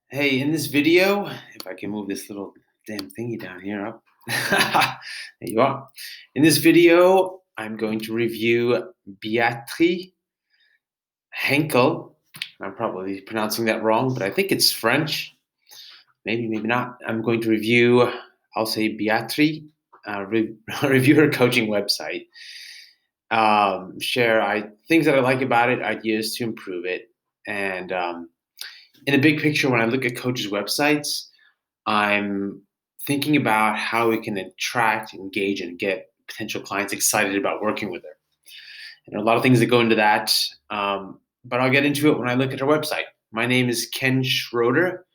Hey, in this video, if I can move this little damn thingy down here up. There you are. In this video, I'm going to review Beatrice Henkel. I'm probably pronouncing that wrong, but I think it's French. Maybe, maybe not. I'm going to review, I'll say Beatrice, review her coaching website. Share things that I like about it, ideas to improve it. And in a big picture, when I look at coaches' websites, I'm thinking about how we can attract, engage, and get potential clients excited about working with her. And a lot of things that go into that, but I'll get into it when I look at her website. My name is Kenn Schroder.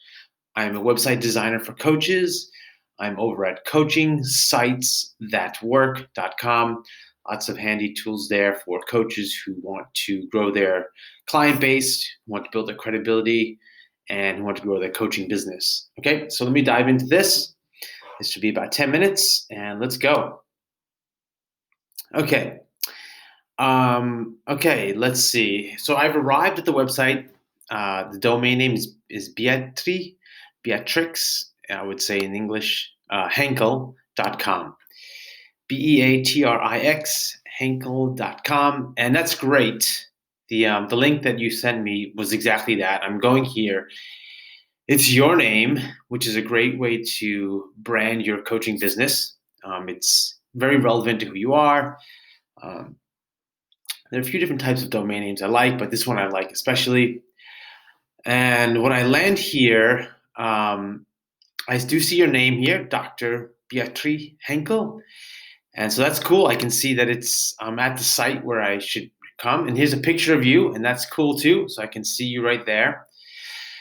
I'm a website designer for coaches. I'm over at coachingsitesthatwork.com. Lots of handy tools there for coaches who want to grow their client base, want to build their credibility, and who want to grow their coaching business. Okay, so let me dive into this. This should be about 10 minutes, and let's go. Okay. Okay, let's see. So I've arrived at the website. The domain name is Beatrix, I would say in English, Henkel.com. Beatrix, Henkel.com. And that's great. The link that you sent me was exactly that. I'm going here. It's your name, which is a great way to brand your coaching business. It's very relevant to who you are. Um, there are a few different types of domain names I like, but this one I like especially. And when I land here, I do see your name here, Dr. Beatrice Henkel. And so that's cool. I can see that it's at the site where I should come. And here's a picture of you, and that's cool too. So I can see you right there.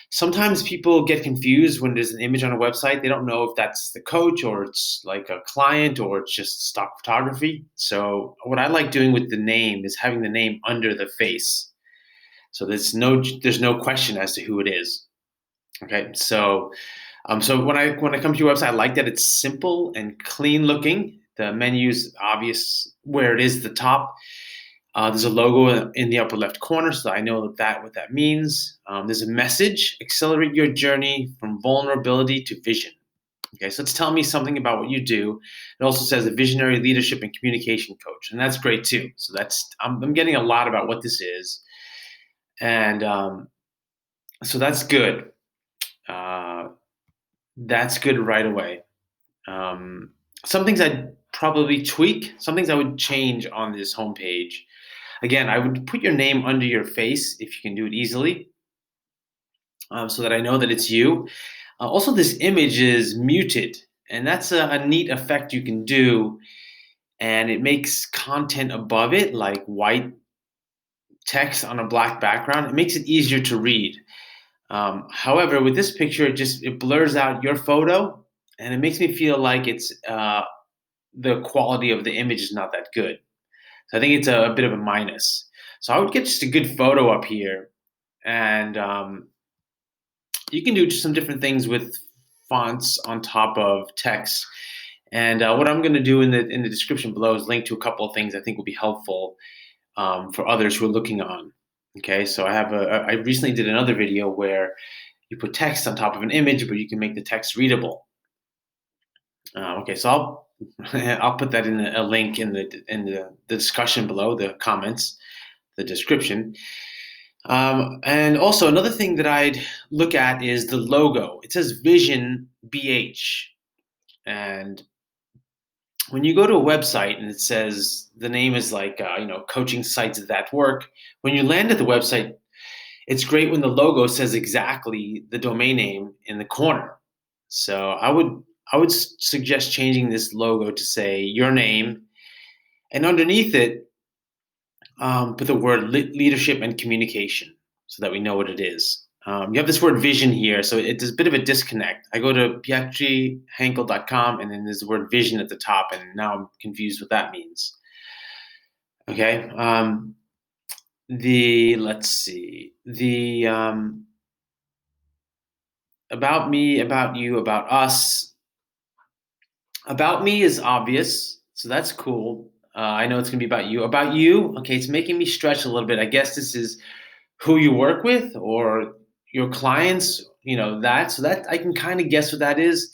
Sometimes people get confused when there's an image on a website. They don't know if that's the coach or it's like a client or it's just stock photography. So what I like doing with the name is having the name under the face. So there's no question as to who it is. Okay. So when I come to your website, I like that it's simple and clean looking. The menu is obvious where it is, the top. There's a logo in the upper left corner, so I know what that means. There's a message: accelerate your journey from vulnerability to vision. Okay, so it's telling me something about what you do. It also says a visionary leadership and communication coach, and that's great too. So I'm getting a lot about what this is, and so that's good. Uh, that's good right away. Some things I'd probably tweak. Some things I would change on this homepage. Again, I would put your name under your face if you can do it easily, so that I know that it's you. Also, this image is muted, and that's a neat effect you can do, and it makes content above it, like white text on a black background. It makes it easier to read. However, with this picture, it blurs out your photo, and it makes me feel like it's the quality of the image is not that good. So I think it's a bit of a minus. So I would get just a good photo up here, and you can do just some different things with fonts on top of text. And what I'm going to do in the description below is link to a couple of things I think will be helpful for others who are looking on. Okay, so I recently did another video where you put text on top of an image, but you can make the text readable. Okay, so I'll put that in a link in the discussion below, the comments, the description. And also another thing that I'd look at is the logo. It says Vision BH, and when you go to a website and it says the name is like coaching sites that work, when you land at the website, it's great when the logo says exactly the domain name in the corner. So I would suggest changing this logo to say your name, and underneath it, put the word leadership and communication so that we know what it is. You have this word vision here, so it's a bit of a disconnect. I go to beatricehenkel.com, and then there's the word vision at the top, and now I'm confused what that means. Okay. Let's see. About me, about you, about us. About me is obvious, so that's cool. I know it's gonna be about you. About you, okay, it's making me stretch a little bit. I guess this is who you work with or your clients. that. So that I can kind of guess what that is.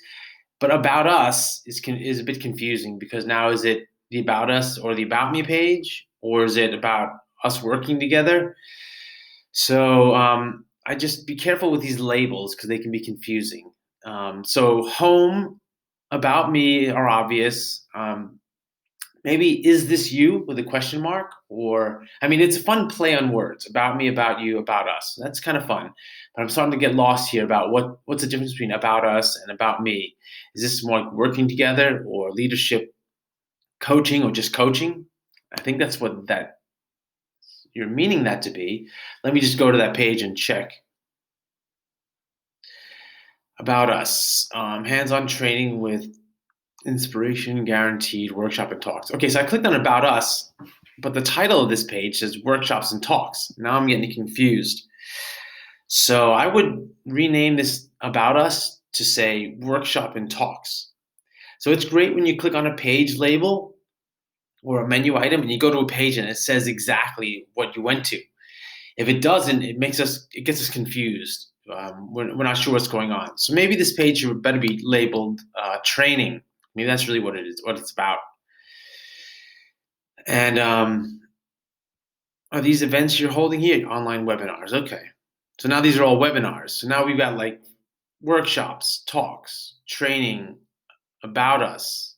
But about us is a bit confusing because now is it the about us or the about me page, or is it about us working together? So I just be careful with these labels because they can be confusing. So home, about me are obvious. Maybe is this you with a question mark? Or, I mean, it's a fun play on words, about me, about you, about us. That's kind of fun. But I'm starting to get lost here about what's the difference between about us and about me. Is this more like working together or leadership coaching or just coaching? I think that's what that you're meaning that to be. Let me just go to that page and check. About us, hands-on training with inspiration guaranteed workshop and talks. Okay, so I clicked on about us, but the title of this page says workshops and talks. Now I'm getting confused. So I would rename this about us to say workshop and talks. So it's great when you click on a page label or a menu item and you go to a page and it says exactly what you went to. If it doesn't, it gets us confused. We're not sure what's going on. So maybe this page would better be labeled training. Maybe that's really what it is, what it's about. And are these events you're holding here online webinars? Okay. So now these are all webinars. So now we've got like workshops, talks, training, about us,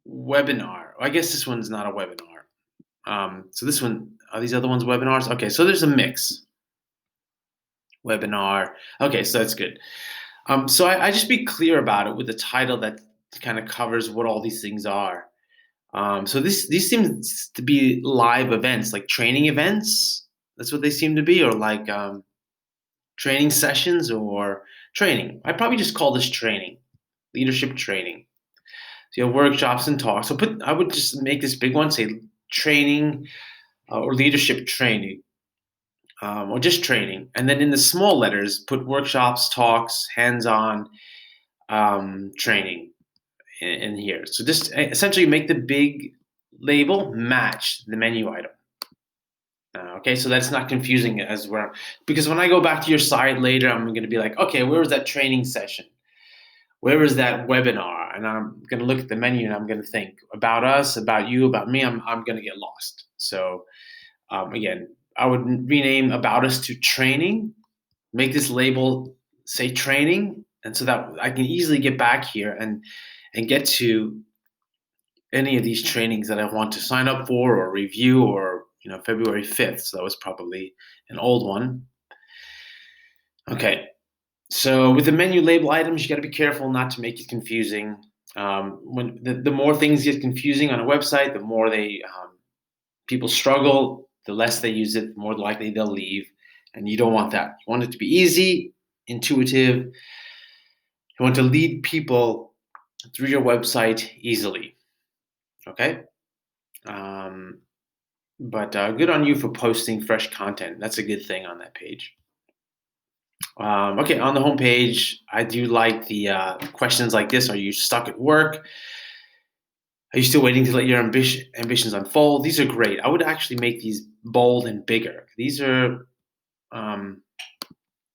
webinar. I guess this one's not a webinar. So this one, are these other ones webinars? Okay, so there's a mix. Webinar. Okay, so that's good. So I just be clear about it with the title that kind of covers what all these things are. So these seem to be live events, like training events. That's what they seem to be, or like training sessions or training. I'd probably just call this training, leadership training. So you have workshops and talks. So I would just make this big one, say training or leadership training. Or just training. And then in the small letters, put workshops, talks, hands-on training in here. So just essentially make the big label match the menu item. Okay, so that's not confusing as well. Because when I go back to your site later, I'm going to be like, okay, where was that training session? Where was that webinar? And I'm going to look at the menu and I'm going to think about us, about you, about me. I'm going to get lost. So again, I would rename about us to training, make this label say training, and so that I can easily get back here and get to any of these trainings that I want to sign up for or review, or February 5th. So that was probably an old one. Okay. So with the menu label items, you got to be careful not to make it confusing. When the more things get confusing on a website, the more people struggle, the less they use it, the more likely they'll leave. And you don't want that. You want it to be easy, intuitive. You want to lead people through your website easily. Okay? But good on you for posting fresh content. That's a good thing on that page. Okay, on the homepage, I do like the questions like this. Are you stuck at work? Are you still waiting to let your ambitions unfold? These are great. I would actually make these bold and bigger. These are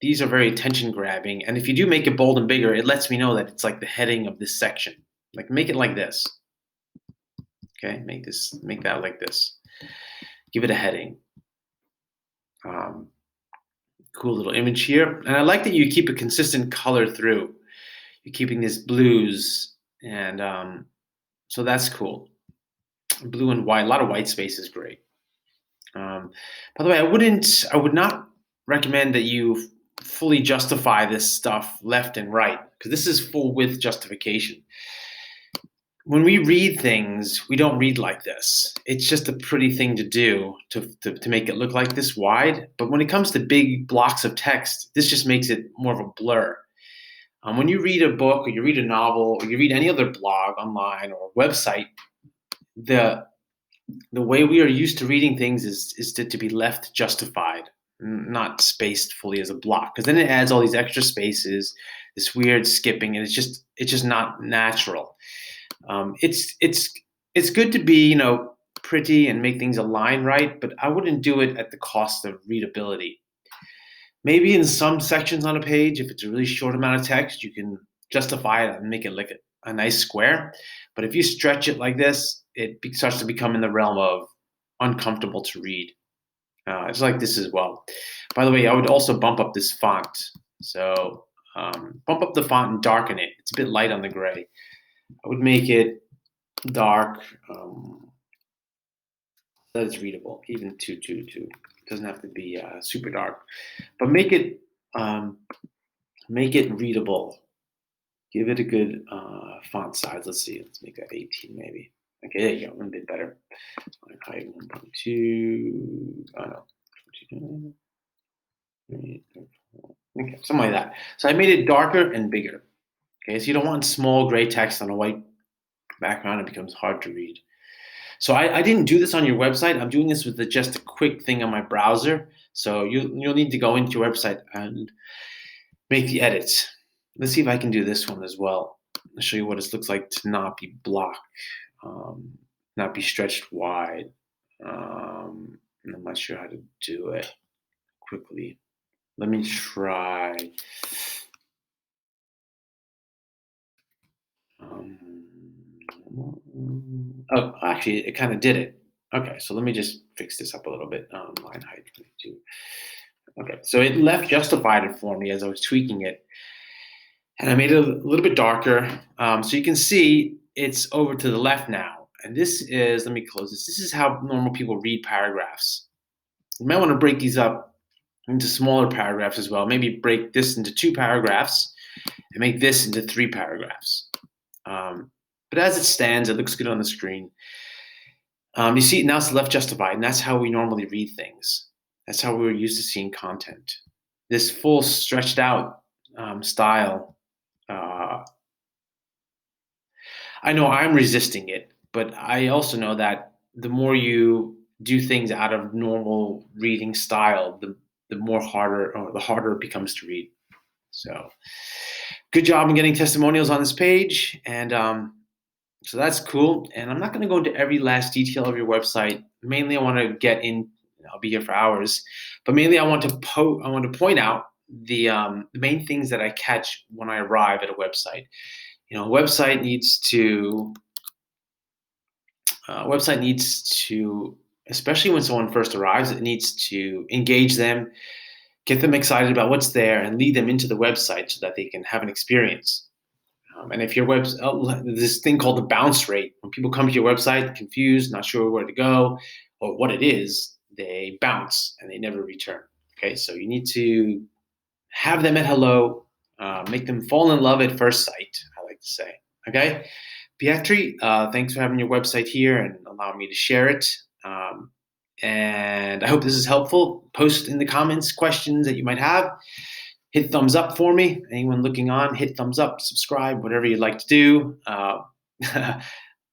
very attention grabbing. And if you do make it bold and bigger, it lets me know that it's like the heading of this section. Like make it like this. Okay, make that like this. Give it a heading. Cool little image here. And I like that you keep a consistent color through. You're keeping this blues, and so that's cool. Blue and white, a lot of white space is great. By the way, I would not recommend that you fully justify this stuff left and right, because this is full width justification. When we read things, we don't read like this. It's just a pretty thing to do to make it look like this wide. But when it comes to big blocks of text, this just makes it more of a blur. When you read a book or you read a novel or you read any other blog online or website, the way we are used to reading things is to be left justified, not spaced fully as a block, because then it adds all these extra spaces, this weird skipping, and it's just not natural. It's good to be pretty and make things align right, but I wouldn't do it at the cost of readability. Maybe in some sections on a page, if it's a really short amount of text, you can justify it and make it like a nice square. But if you stretch it like this, it starts to become in the realm of uncomfortable to read. It's like this as well. By the way, I would also bump up this font. So bump up the font and darken it. It's a bit light on the gray. I would make it dark, so that it's readable, even 222. It doesn't have to be super dark, but um, make it readable. Give it a good font size. Let's see. Let's make that 18 maybe. Okay, there you go. A bit better. Height 1.2. Oh no. Okay, something like that. So I made it darker and bigger. Okay, so you don't want small gray text on a white background. It becomes hard to read. So I didn't do this on your website. I'm doing this with just a quick thing on my browser. So you'll need to go into your website and make the edits. Let's see if I can do this one as well. I'll show you what it looks like to not be blocked, not be stretched wide. I'm not sure how to do it quickly. Let me try. Oh, actually, it kind of did it. Okay, so let me just fix this up a little bit. Line height 22. Okay, so it left justified it for me as I was tweaking it. And I made it a little bit darker. So you can see it's over to the left now. And this is, let me close this. This is how normal people read paragraphs. You might want to break these up into smaller paragraphs as well. Maybe break this into 2 paragraphs and make this into 3 paragraphs. But as it stands, it looks good on the screen. You see, now it's left justified, and that's how we normally read things. That's how we're used to seeing content. This full stretched out style, I know I'm resisting it, but I also know that the more you do things out of normal reading style, the more harder or the harder it becomes to read. So good job in getting testimonials on this page. And so that's cool. And I'm not going to go into every last detail of your website. Mainly I want to get in, I'll be here for hours, but mainly I want to point out the main things that I catch when I arrive at a website. You know, a website needs to, especially when someone first arrives, it needs to engage them, get them excited about what's there, and lead them into the website so that they can have an experience. And if your this thing called the bounce rate, when people come to your website confused, not sure where to go or what it is, they bounce and they never return. Okay, so you need to have them at hello, make them fall in love at first sight, I like to say. Okay, Pietri, thanks for having your website here and allowing me to share it. And I hope this is helpful. Post in the comments questions that you might have. Hit thumbs up for me. Anyone looking on, hit thumbs up, subscribe, whatever you'd like to do.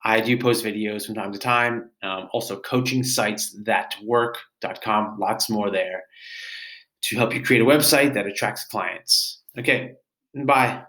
I do post videos from time to time. Also, coaching sites thatwork.com. Lots more there to help you create a website that attracts clients. Okay, bye.